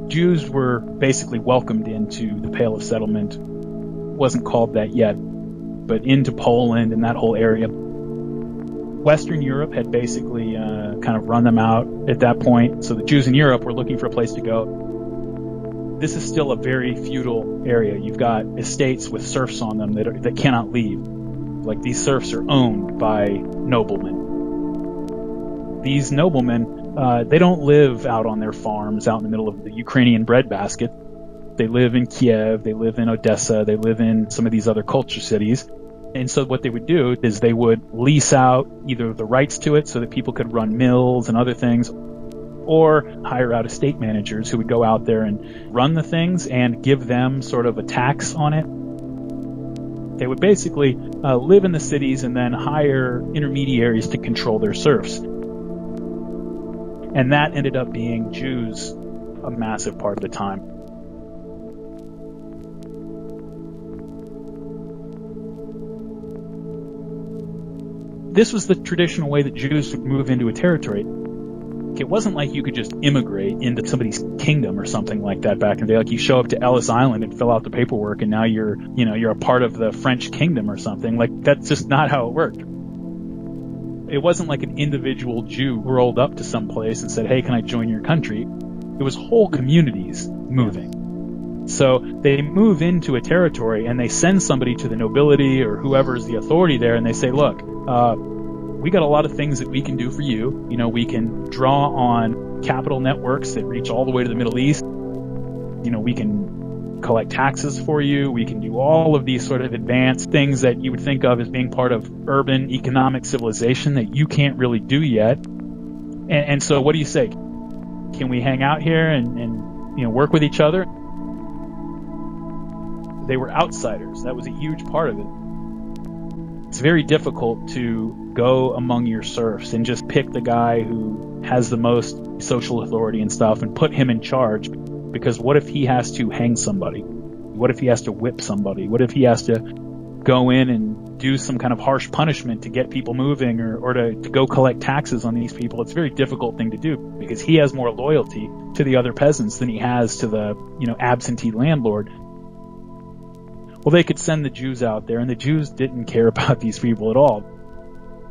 Jews were basically welcomed into the Pale of Settlement. It wasn't called that yet, but into Poland and that whole area. Western Europe had basically kind of run them out at that point, so the Jews in Europe were looking for a place to go. This is still a very feudal area. You've got estates with serfs on them that cannot leave. Like, these serfs are owned by noblemen. These noblemen, they don't live out on their farms out in the middle of the Ukrainian breadbasket. They live in Kiev, they live in Odessa, they live in some of these other culture cities. And so what they would do is they would lease out either the rights to it so that people could run mills and other things, or hire out estate managers who would go out there and run the things and give them sort of a tax on it. They would basically live in the cities and then hire intermediaries to control their serfs. And that ended up being Jews a massive part of the time. This was the traditional way that Jews would move into a territory. It wasn't like you could just immigrate into somebody's kingdom or something like that back in the day. Like, you show up to Ellis Island and fill out the paperwork and now you're a part of the French kingdom or something. Like, that's just not how it worked. It wasn't like an individual Jew rolled up to some place and said, "Hey, can I join your country?" It was whole communities moving. So they move into a territory and they send somebody to the nobility or whoever's the authority there, and they say, "Look, we got a lot of things that we can do for you. You know, we can draw on capital networks that reach all the way to the Middle East. You know, we can collect taxes for you. We can do all of these sort of advanced things that you would think of as being part of urban economic civilization that you can't really do yet. And so what do you say? Can we hang out here and work with each other?" They were outsiders. That was a huge part of it. It's very difficult to go among your serfs and just pick the guy who has the most social authority and stuff and put him in charge, because what if he has to hang somebody? What if he has to whip somebody? What if he has to go in and do some kind of harsh punishment to get people moving, or to go collect taxes on these people? It's a very difficult thing to do because he has more loyalty to the other peasants than he has to the absentee landlord. Well, they could send the Jews out there, and the Jews didn't care about these people at all.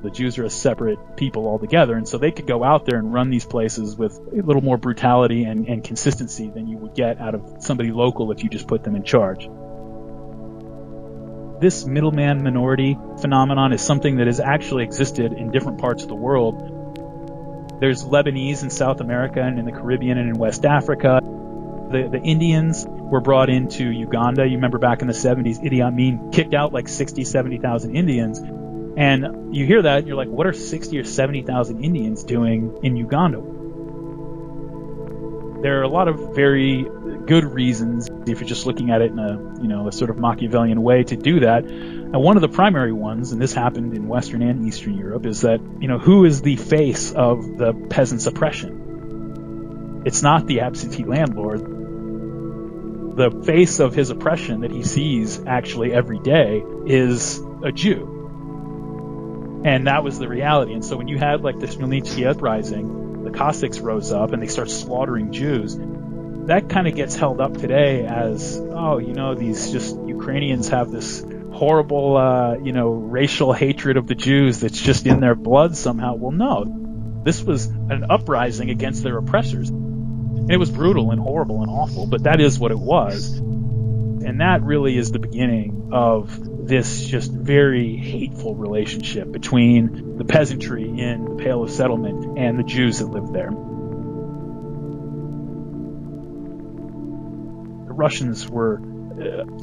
The Jews are a separate people altogether, and so they could go out there and run these places with a little more brutality and consistency than you would get out of somebody local if you just put them in charge. This middleman minority phenomenon is something that has actually existed in different parts of the world. There's Lebanese in South America and in the Caribbean and in West Africa. The Indians were brought into Uganda. You remember back in the 70s, Idi Amin kicked out like 60, 70,000 Indians. And you hear that and you're like, what are 60 or 70,000 Indians doing in Uganda? There are a lot of very good reasons, if you're just looking at it in a sort of Machiavellian way, to do that. And one of the primary ones, and this happened in Western and Eastern Europe, is that, who is the face of the peasant's oppression? It's not the absentee landlord. The face of his oppression that he sees actually every day is a Jew. And that was the reality. And so when you had like this Khmelnytsky uprising, the Cossacks rose up and they start slaughtering Jews. That kind of gets held up today as, these just Ukrainians have this horrible, racial hatred of the Jews that's just in their blood somehow. Well, no, this was an uprising against their oppressors. And it was brutal and horrible and awful, but that is what it was. And that really is the beginning of this just very hateful relationship between the peasantry in the Pale of Settlement and the Jews that lived there. The Russians were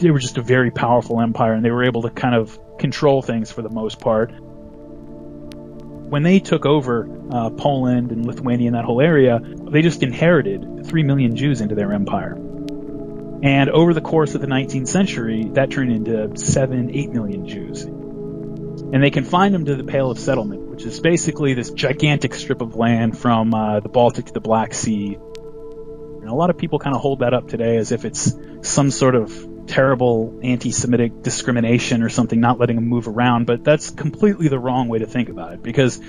just a very powerful empire, and they were able to kind of control things for the most part. When they took over Poland and Lithuania and that whole area, they just inherited 3 million Jews into their empire. And over the course of the 19th century, that turned into 7-8 million Jews. And they confined them to the Pale of Settlement, which is basically this gigantic strip of land from the Baltic to the Black Sea. And a lot of people kind of hold that up today as if it's some sort of terrible anti-Semitic discrimination or something, not letting them move around. But that's completely the wrong way to think about it, because,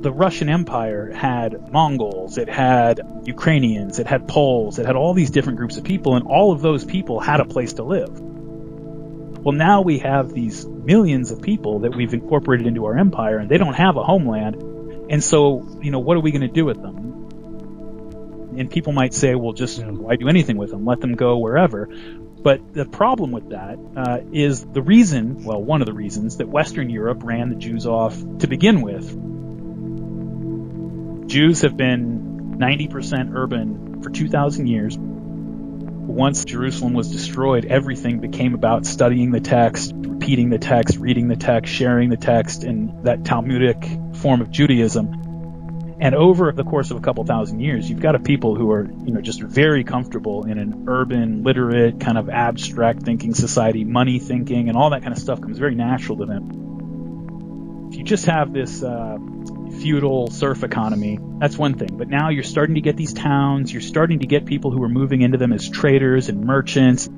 the Russian Empire had Mongols, it had Ukrainians, it had Poles, it had all these different groups of people, and all of those people had a place to live. Well, now we have these millions of people that we've incorporated into our empire, and they don't have a homeland. And so, what are we going to do with them? And people might say, well, just why do anything with them? Let them go wherever. But the problem with that is one of the reasons that Western Europe ran the Jews off to begin with. Jews have been 90% urban for 2,000 years. Once Jerusalem was destroyed, everything became about studying the text, repeating the text, reading the text, sharing the text, and that Talmudic form of Judaism. And over the course of a couple thousand years, you've got a people who are, just very comfortable in an urban, literate, kind of abstract thinking society, money thinking, and all that kind of stuff comes very natural to them. If you just have this feudal serf economy, that's one thing. But now you're starting to get these towns, you're starting to get people who are moving into them as traders and merchants.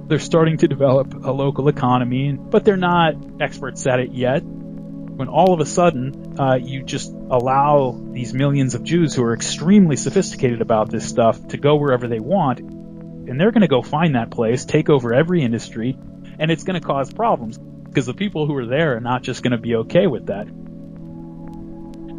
They're starting to develop a local economy, but they're not experts at it yet. When all of a sudden, you just allow these millions of Jews who are extremely sophisticated about this stuff to go wherever they want, and they're going to go find that place, take over every industry, and it's going to cause problems because the people who are there are not just going to be okay with that.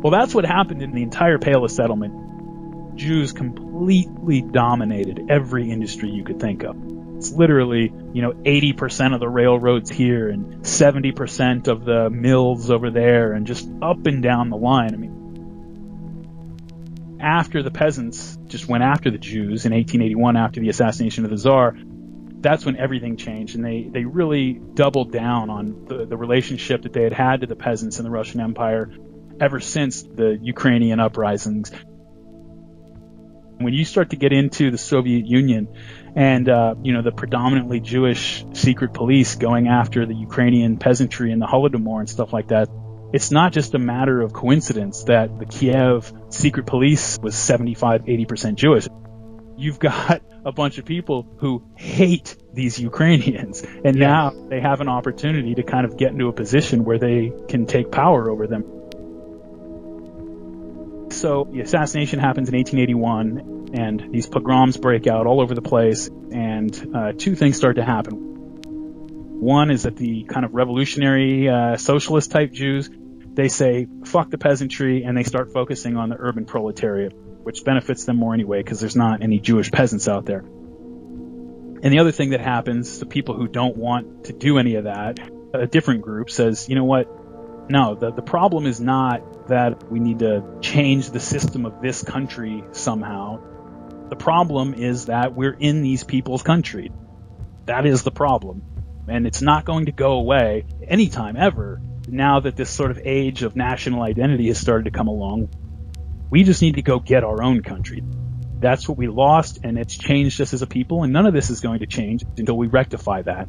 Well, that's what happened in the entire Pale of Settlement. Jews completely dominated every industry you could think of. It's literally, 80% of the railroads here and 70% of the mills over there and just up and down the line. I mean, after the peasants just went after the Jews in 1881 after the assassination of the Tsar, that's when everything changed, and they really doubled down on the relationship that they had had to the peasants in the Russian Empire ever since the Ukrainian uprisings. When you start to get into the Soviet Union and, the predominantly Jewish secret police going after the Ukrainian peasantry and the Holodomor and stuff like that, it's not just a matter of coincidence that the Kiev secret police was 75-80% Jewish. You've got a bunch of people who hate these Ukrainians, and now they have an opportunity to kind of get into a position where they can take power over them. So the assassination happens in 1881, and these pogroms break out all over the place, and two things start to happen. One is that the kind of revolutionary socialist type Jews, they say, fuck the peasantry, and they start focusing on the urban proletariat, which benefits them more anyway because there's not any Jewish peasants out there. And the other thing that happens, the people who don't want to do any of that, a different group says, you know what? No, the problem is not that we need to change the system of this country somehow. The problem is that we're in these people's country. That is the problem. And it's not going to go away anytime ever. Now that this sort of age of national identity has started to come along, we just need to go get our own country. That's what we lost, and it's changed us as a people, and none of this is going to change until we rectify that.